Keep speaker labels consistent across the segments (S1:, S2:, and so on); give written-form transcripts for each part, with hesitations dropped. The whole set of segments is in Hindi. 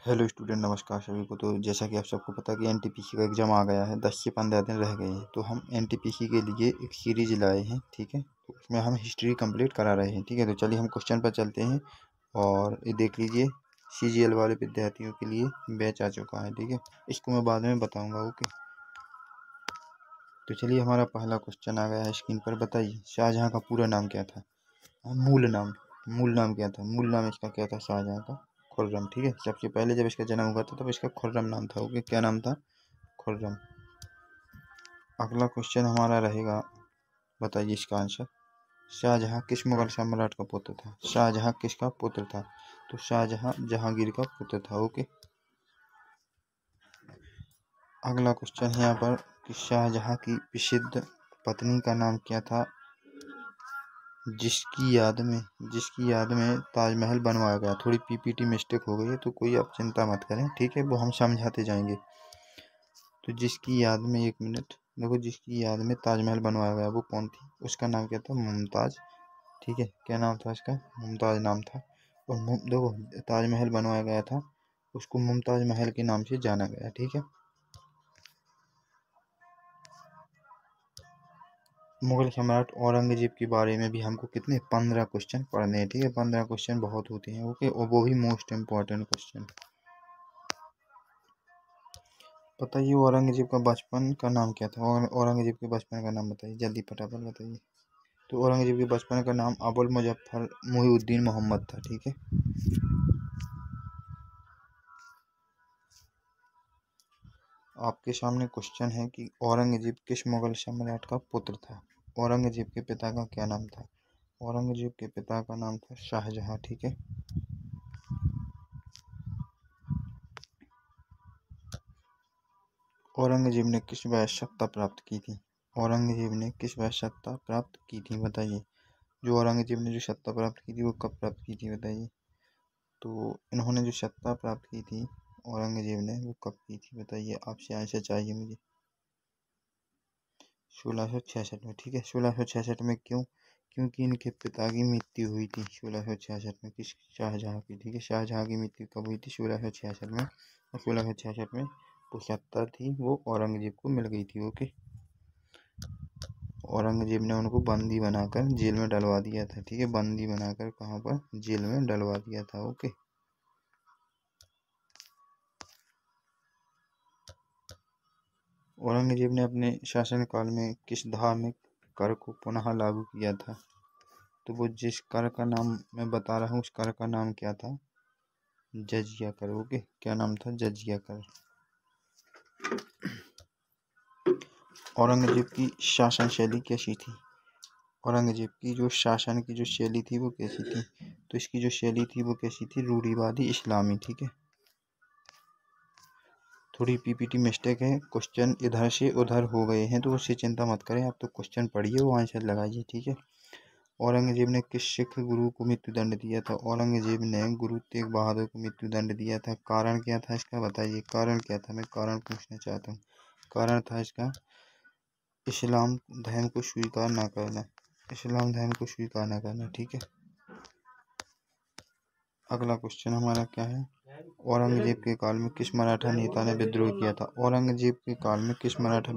S1: हेलो स्टूडेंट, नमस्कार सभी को। तो जैसा कि आप सबको पता है कि एनटीपीसी का एग्ज़ाम आ गया है, 10 से 15 दिन रह गए हैं। तो हम एनटीपीसी के लिए एक सीरीज लाए हैं, ठीक है। तो उसमें हम हिस्ट्री कंप्लीट करा रहे हैं, ठीक है। तो चलिए हम क्वेश्चन पर चलते हैं। और ये देख लीजिए, सीजीएल वाले विद्यार्थियों के लिए बैच आ चुका है, ठीक है। इसको मैं बाद में बताऊँगा, ओके। तो चलिए, हमारा पहला क्वेश्चन आ गया है स्क्रीन पर। बताइए, शाहजहाँ का पूरा नाम क्या था? मूल नाम क्या था? मूल नाम इसका क्या था? शाहजहाँ का खुर्रम, ठीक है। सबसे पहले जब इसका जन्म हुआ था तब इसका खुर्रम नाम था, ओके। क्या नाम था? खुर्रम। अगला क्वेश्चन हमारा रहेगा, बताइए इसका आंसर। शाहजहाँ किस मुगल सम्राट का पुत्र था? शाहजहाँ किसका पुत्र था? तो शाहजहाँ जहांगीर का पुत्र था, ओके। अगला क्वेश्चन है यहाँ पर कि शाहजहाँ की प्रसिद्ध पत्नी का नाम क्या था, जिसकी याद में ताजमहल बनवाया गया? थोड़ी पीपीटी मिस्टेक हो गई है, तो कोई आप चिंता मत करें, ठीक है। वो हम समझाते जाएंगे। तो जिसकी याद में, एक मिनट देखो, जिसकी याद में ताजमहल बनवाया गया वो कौन थी? उसका नाम क्या था? मुमताज, ठीक है। क्या नाम था इसका? मुमताज नाम था। और देखो, ताजमहल बनवाया गया था, उसको मुमताज महल के नाम से जाना गया, ठीक है। मुगल सम्राट औरंगजेब के बारे में भी हमको कितने 15 क्वेश्चन पढ़ने हैं, ठीक है। 15 क्वेश्चन बहुत होते हैं, ओके। और वो भी मोस्ट इम्पॉर्टेंट क्वेश्चन। बताइए, औरंगजेब का बचपन का नाम क्या था? औरंगजेब के बचपन का नाम बताइए, जल्दी फटाफट बताइए। तो औरंगजेब के बचपन का नाम अबुल मुजफ्फर मुहिउद्दीन मोहम्मद था, ठीक है। आपके सामने क्वेश्चन है कि औरंगजेब किस मुगल सम्राट का पुत्र था? औरंगजेब के पिता का क्या नाम था? औरंगजेब के पिता का नाम था शाहजहां, ठीक है। औरंगजेब ने किस वैश्य सत्ता प्राप्त की थी? औरंगजेब ने किस वैश्य सत्ता प्राप्त की थी, बताइए। जो औरंगजेब ने जो सत्ता प्राप्त की थी वो कब प्राप्त की थी, बताइए। तो इन्होंने जो सत्ता प्राप्त की थी औरंगजेब ने, वो कब की थी, बताइए। आपसे आंसर चाहिए मुझे। 1666 में, ठीक है। 1666 में क्यों? क्योंकि इनके पिता की मृत्यु हुई थी 1666 में, किस? शाहजहाँ की, ठीक है। शाहजहाँ की मृत्यु कब हुई थी? 1666 में। और 1666 में वो सत्ता थी वो औरंगजेब को मिल गई थी, ओके। औरंगजेब ने उनको बंदी बनाकर जेल में डलवा दिया था, ठीक है। बंदी बनाकर कहाँ पर? जेल में डलवा दिया था, ओके। औरंगजेब ने अपने शासनकाल में किस धार्मिक कर को पुनः लागू किया था? तो वो जिस कर का नाम मैं बता रहा हूँ उस कर का नाम क्या था? जजिया कर, ओके। क्या नाम था? जजिया कर। औरंगजेब की शासन शैली कैसी थी? औरंगजेब की जो शासन की जो शैली थी वो कैसी थी? तो इसकी जो शैली थी वो कैसी थी? रूढ़िवादी इस्लामी, ठीक है। थोड़ी पीपीटी मिस्टेक है, क्वेश्चन इधर से उधर हो गए हैं, तो उससे चिंता मत करें। आप तो क्वेश्चन पढ़िए, वो आंसर लगाइए, ठीक है। औरंगजेब ने किस सिख गुरु को मृत्युदंड दिया था? औरंगजेब ने गुरु तेग बहादुर को मृत्युदंड दिया था। कारण क्या था इसका, बताइए। कारण क्या था? मैं कारण पूछना चाहता हूँ। कारण था इसका इस्लाम धर्म को स्वीकार ना करना। इस्लाम धर्म को स्वीकार ना करना, ठीक है। अगला क्वेश्चन हमारा क्या है? औरंगजेब के काल में किस मराठा नेता ने विद्रोह किया था? औरंगजेब के काल में किस मराठा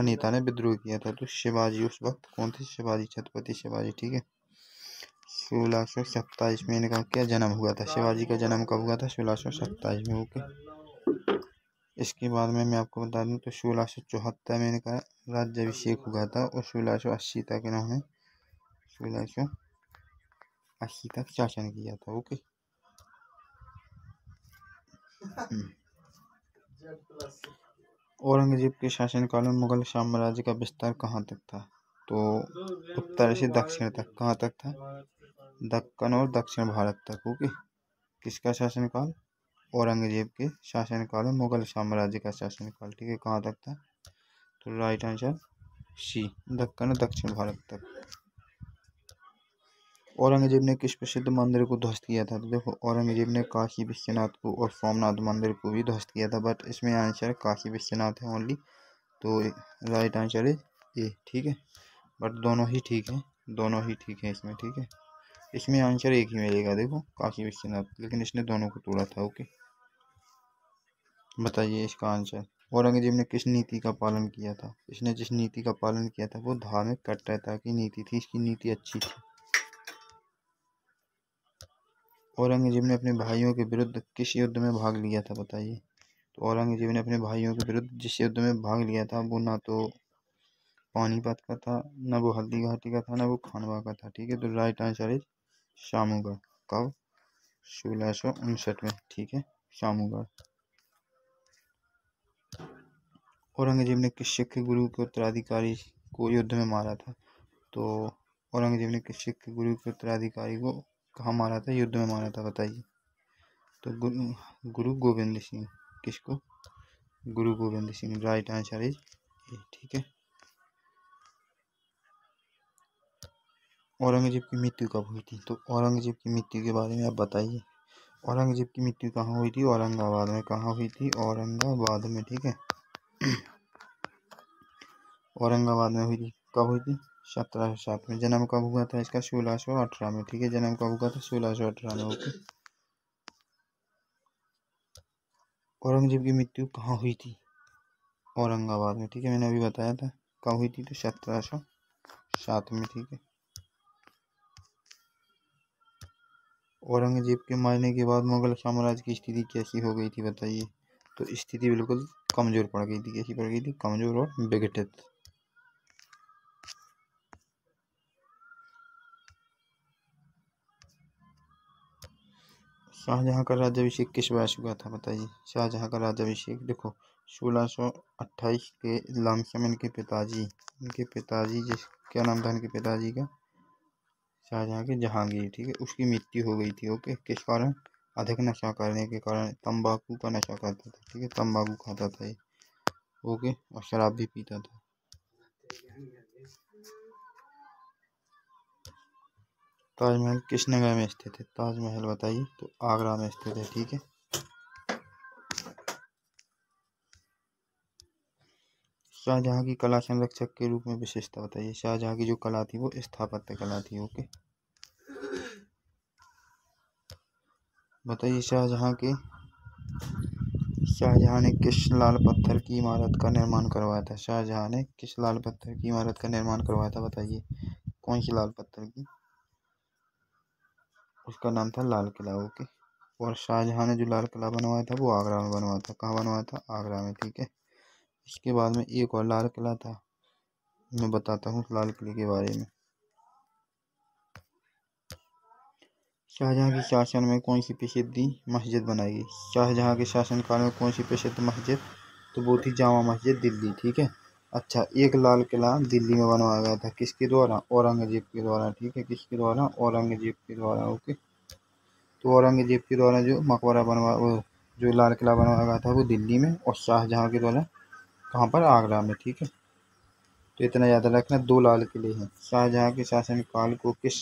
S1: नेता ने विद्रोह किया था? तो शिवाजी। उस वक्त कौन थे? शिवाजी, छत्रपति शिवाजी, ठीक है। 1627 में इनका क्या जन्म हुआ था? शिवाजी का जन्म कब हुआ था? 1627 में, ओके। इसके बाद में मैं आपको बता दूं तो 1674 में इनका राज्याभिषेक हुआ था और 1680 तक इन्होंने 1680 तक शासन किया था, ओके। औरंगजेब के शासनकाल में मुगल साम्राज्य का विस्तार कहाँ तक था? तो उत्तर से दक्षिण तक। कहाँ तक था? दक्कन और दक्षिण भारत तक, ओके। किसका शासनकाल? औरंगजेब के शासनकाल में मुगल साम्राज्य का शासनकाल, ठीक है। कहाँ तक था? तो राइट आंसर सी, दक्कन और दक्षिण भारत तक। औरंगजेब ने किस प्रसिद्ध मंदिर को ध्वस्त किया था? तो देखो, औरंगजेब ने काशी विश्वनाथ को और सोमनाथ मंदिर को भी ध्वस्त किया था, बट इसमें आंसर काशी विश्वनाथ है ओनली। तो राइट आंसर है ए, ठीक है। बट दोनों ही ठीक है, दोनों ही ठीक है इसमें, ठीक है। इसमें आंसर एक ही मिलेगा, देखो काशी विश्वनाथ, लेकिन इसने दोनों को तोड़ा था। ओके, बताइए इसका आंसर। औरंगजेब ने किस नीति का पालन किया था? इसने जिस नीति का पालन किया था वो धार्मिक कट्टरता की नीति थी। इसकी नीति अच्छी थी। औरंगजेब ने अपने भाइयों के विरुद्ध किस युद्ध में भाग लिया था? बताइए। तो औरंगजेब ने अपने भाइयों के विरुद्ध जिस युद्ध में भाग लिया था वो ना तो पानीपत का था, ना वो हल्दी घाटी का था, ना वो खानवा का था। ठीक है, तो राइट आंसर इज शामूगढ़। कब? 1659 में। ठीक है, शामूगढ़। औरंगजेब ने किस सिख गुरु के उत्तराधिकारी को युद्ध में मारा था? तो औरंगजेब ने किस सिख गुरु के उत्तराधिकारी को कहाँ मारा था? युद्ध में मारा था, बताइए। तो गुरु गोविंद सिंह। किसको? गुरु Govind Singh. Right answer is a. ठीक है। औरंगजेब की मृत्यु कब हुई थी? तो औरंगजेब की मृत्यु के बारे में आप बताइए। औरंगजेब की मृत्यु कहाँ हुई थी? औरंगाबाद में। कहाँ हुई थी? औरंगाबाद में। ठीक है, औरंगाबाद में हुई थी। कब हुई थी? 1707 में। जन्म कब हुआ था इसका? 1618 में। ठीक है, जन्म कब हुआ था? 1618 में। ओके। औरंगजेब की मृत्यु कहाँ हुई थी? औरंगाबाद में। ठीक है, मैंने अभी बताया था। कब हुई थी? तो 1707 में। ठीक है। औरंगजेब के मरने के बाद मुगल साम्राज्य की स्थिति कैसी हो गई थी? बताइए। तो स्थिति बिल्कुल कमजोर पड़ गई थी। कैसी पड़ गई थी? कमजोर और विघटित। शाहजहां का राज्याभिषेक किस वर्ष हुआ था? बताइए। शाहजहां का राज्याभिषेक देखो 1628 के लमसम इनके पिताजी क्या नाम था इनके पिताजी का? शाहजहां के जहांगीर। ठीक है, उसकी मृत्यु हो गई थी। ओके, किस कारण? अधिक नशा करने के कारण। तंबाकू का नशा करता था। ठीक है, तंबाकू खाता था ये। ओके, और शराब भी पीता था। ताजमहल किस नगर में स्थित है? ताजमहल बताइए। तो आगरा में स्थित है। ठीक है। शाहजहां की कला संरक्षक के रूप में विशेषता बताइए। शाहजहां की जो कला थी वो स्थापत्य कला थी। ओके, बताइए। शाहजहां ने किस लाल पत्थर की इमारत का निर्माण करवाया था? शाहजहां ने किस लाल पत्थर की इमारत का निर्माण करवाया था? बताइए। कौन सी लाल पत्थर की? उसका नाम था लाल किला। ओके, और शाहजहां ने जो लाल किला बनवाया था वो आगरा में बनवाया था। कहाँ बनवाया था? आगरा में। ठीक है। इसके बाद में एक और लाल किला था, मैं बताता हूँ लाल किले के बारे में। शाहजहां के शासन में कौन सी प्रसिद्ध मस्जिद बनाई गई? शाहजहां के शासनकाल में कौन सी प्रसिद्ध मस्जिद? तो वो थी जामा मस्जिद दिल्ली। ठीक है। अच्छा, एक लाल किला दिल्ली में बनवाया गया था, किसके द्वारा? औरंगजेब के द्वारा। ठीक है, किसके द्वारा? औरंगजेब के द्वारा। ओके, तो औरंगजेब के द्वारा जो मकबरा बनवा वो जो लाल किला बनवाया गया था वो दिल्ली में, और शाहजहां के द्वारा कहाँ पर? आगरा में। ठीक है, तो इतना याद रखना, दो लाल किले हैं। शाहजहां के शासनकाल को किस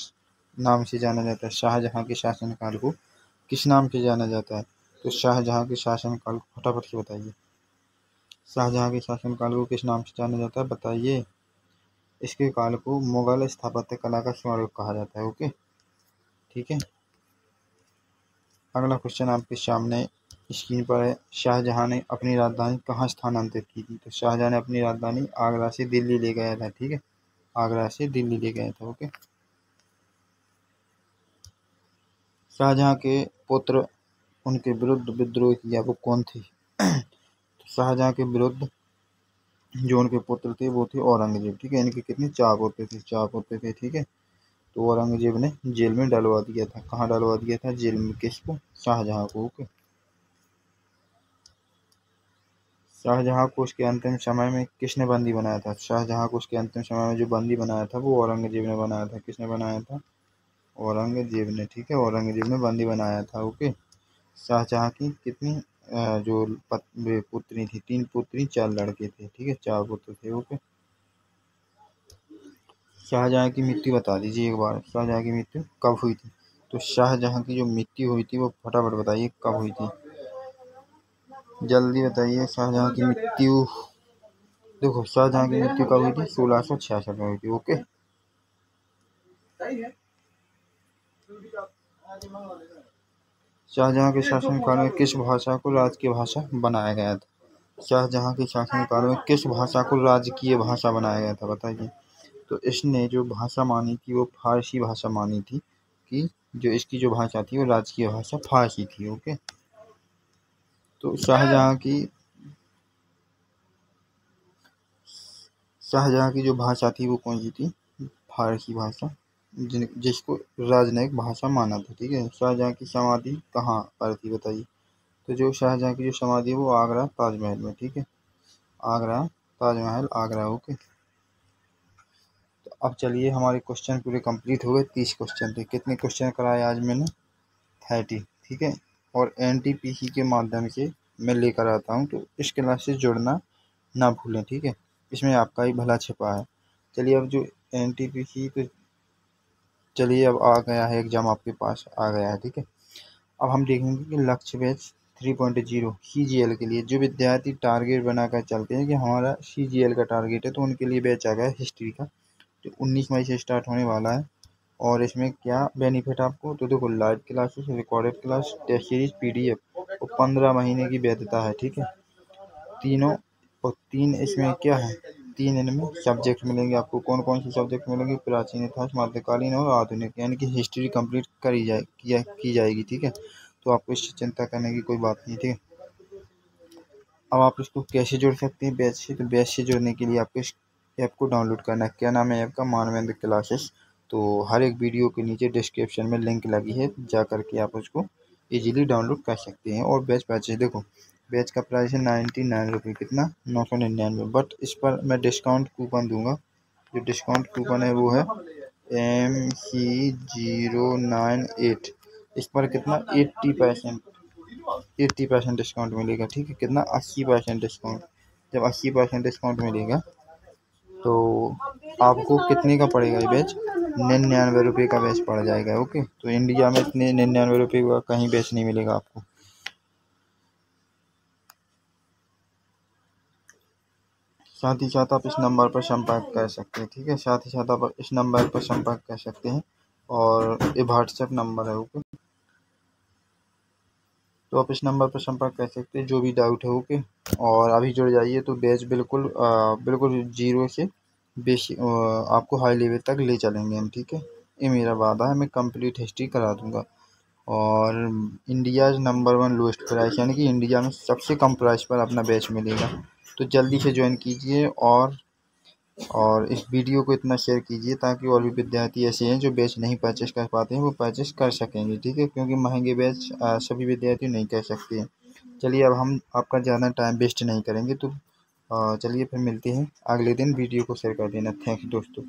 S1: नाम से जाना जाता है? शाहजहां के शासनकाल को किस नाम से जाना जाता है? तो शाहजहां के शासनकाल को फटाफट से बताइए। शाहजहां के शासनकाल को किस नाम से जाना जाता है? बताइए। इसके काल को मुगल स्थापत्य कला का स्मारक कहा जाता है। ओके, ठीक है। अगला क्वेश्चन आपके सामने स्क्रीन पर है। शाहजहां ने अपनी राजधानी कहाँ स्थानांतरित की थी? तो शाहजहां ने अपनी राजधानी आगरा से दिल्ली ले गया था। ठीक है, आगरा से दिल्ली ले गया था। ओके, शाहजहां के पुत्र उनके विरुद्ध विद्रोह किया वो कौन थे? तो शाहजहां के विरुद्ध जो उनके पुत्र थे वो थे औरंगजेब। ठीक है, इनके कितने? 4 पुत्र थे। 4 पुत्र थे। ठीक है, तो औरंगजेब ने जेल में डलवा दिया था। कहाँ डलवा दिया था? जेल में। किसको? शाहजहां को। ओके, शाहजहां को उसके अंतिम समय में किसने बंदी बनाया था? शाहजहां को उसके अंतिम समय में जो बंदी बनाया था वो औरंगजेब ने बनाया था। किसने बनाया था? औरंगजेब ने। ठीक है, औरंगजेब ने बंदी बनाया था। ओके, शाहजहां की कितनी जो पुत्री थी? 3 पुत्री 4 लड़के थे। ठीक है, 4 पुत्र थे। ओके, शाहजहां की मृत्यु बता दीजिए एक बार। शाहजहां की मृत्यु कब हुई थी? तो शाहजहां की जो मृत्यु हुई थी वो फटाफट बताइए कब हुई थी? जल्दी बताइए। शाहजहां की मृत्यु देखो, शाहजहां की मृत्यु कब हुई थी? 1666 में हुई थी। ओके, शाहजहां के शासनकाल में किस भाषा को राजकीय भाषा बनाया गया था? शाहजहां के शासनकाल में किस भाषा को राजकीय भाषा बनाया गया था, बताइए। तो इसने जो भाषा मानी थी वो फारसी भाषा मानी थी, कि जो इसकी जो भाषा थी वो राजकीय भाषा फारसी थी। ओके, तो शाहजहां की जो भाषा थी वो कौन सी थी? फारसी भाषा, जिसको राजनयिक भाषा माना था। ठीक है, शाहजहां की समाधि कहाँ पर थी, बताइए। तो जो शाहजहां की जो समाधि है वो आगरा ताजमहल में। ठीक है, आगरा ताजमहल आगरा। ओके, तो अब चलिए, हमारे क्वेश्चन पूरे कंप्लीट हो गए। 30 क्वेश्चन थे। कितने क्वेश्चन कराए आज मैंने? 30। ठीक है, और NTPC के माध्यम से मैं लेकर आता हूँ, तो इस क्लास से जुड़ना ना भूलें। ठीक है, इसमें आपका ही भला छिपा है। चलिए, अब जो NTPC, तो चलिए अब आ गया है एग्ज़ाम, आपके पास आ गया है। ठीक है, अब हम देखेंगे कि लक्ष्य बैच 3.0 CGL के लिए जो विद्यार्थी टारगेट बनाकर चलते हैं कि हमारा CGL का टारगेट है, तो उनके लिए बैच आ गया हिस्ट्री का, जो 19 मई से स्टार्ट होने वाला है। और इसमें क्या बेनिफिट आपको? तो देखो, live classes, recorded class, test series, PDF और 15 महीने की वैधता है। ठीक है, तीनों, और 3 इसमें क्या है, 3 इनमें सब्जेक्ट मिलेंगे आपको। कौन कौन से सब्जेक्ट मिलेंगे? प्राचीन इतिहास, मध्यकालीन और आधुनिक, यानी कि हिस्ट्री कंप्लीट की जाएगी। ठीक है, तो आपको इससे चिंता करने की कोई बात नहीं। ठीक है, अब आप इसको कैसे जोड़ सकते हैं बैच से? तो बैच से जोड़ने के लिए आपको इस ऐप को डाउनलोड करना है। क्या नाम है ऐप का? मानवेंद्र क्लासेस। तो हर एक वीडियो के नीचे डिस्क्रिप्शन में लिंक लगी है, जा करके आप उसको इजीली डाउनलोड कर सकते हैं। और बैचेस देखो, बैच का प्राइस है 99 रुपये। कितना? 999। बट इस पर मैं डिस्काउंट कूपन दूंगा। जो डिस्काउंट कूपन है वो है MC098। इस पर कितना? 80% डिस्काउंट मिलेगा। ठीक है, कितना? 80% डिस्काउंट। जब 80% डिस्काउंट मिलेगा तो आपको कितने का पड़ेगा ये बैच? 99 रुपये का बैच पड़ जाएगा। ओके, तो इंडिया में इतने 99 रुपये का कहीं बैच नहीं मिलेगा आपको। साथ ही साथ आप इस नंबर पर संपर्क कर सकते हैं। ठीक है, साथ ही साथ आप इस नंबर पर संपर्क कर सकते हैं, और ये व्हाट्सएप नंबर है। ओके, तो आप इस नंबर पर संपर्क कर सकते हैं, जो भी डाउट है। ओके, और अभी जुड़ जाइए, तो बैच बिल्कुल 0 से बेसिक आपको हाई लेवल तक ले चलेंगे हम। ठीक है, ये मेरा वादा है, मैं कंप्लीट हिस्ट्री करा दूंगा। और इंडिया नंबर 1 लोएस्ट प्राइस, यानी कि इंडिया में सबसे कम प्राइस पर अपना बैच मिलेगा। तो जल्दी से ज्वाइन कीजिए, और इस वीडियो को इतना शेयर कीजिए ताकि और भी विद्यार्थी ऐसे हैं जो बैच नहीं परचेस कर पाते हैं, वो परचेस कर सकेंगे। ठीक है, क्योंकि महंगे बैच सभी विद्यार्थी नहीं कर सकते हैं। चलिए, अब हम आपका ज़्यादा टाइम वेस्ट नहीं करेंगे, तो चलिए फिर मिलते हैं अगले दिन। वीडियो को शेयर कर देना। थैंक्स दोस्तों।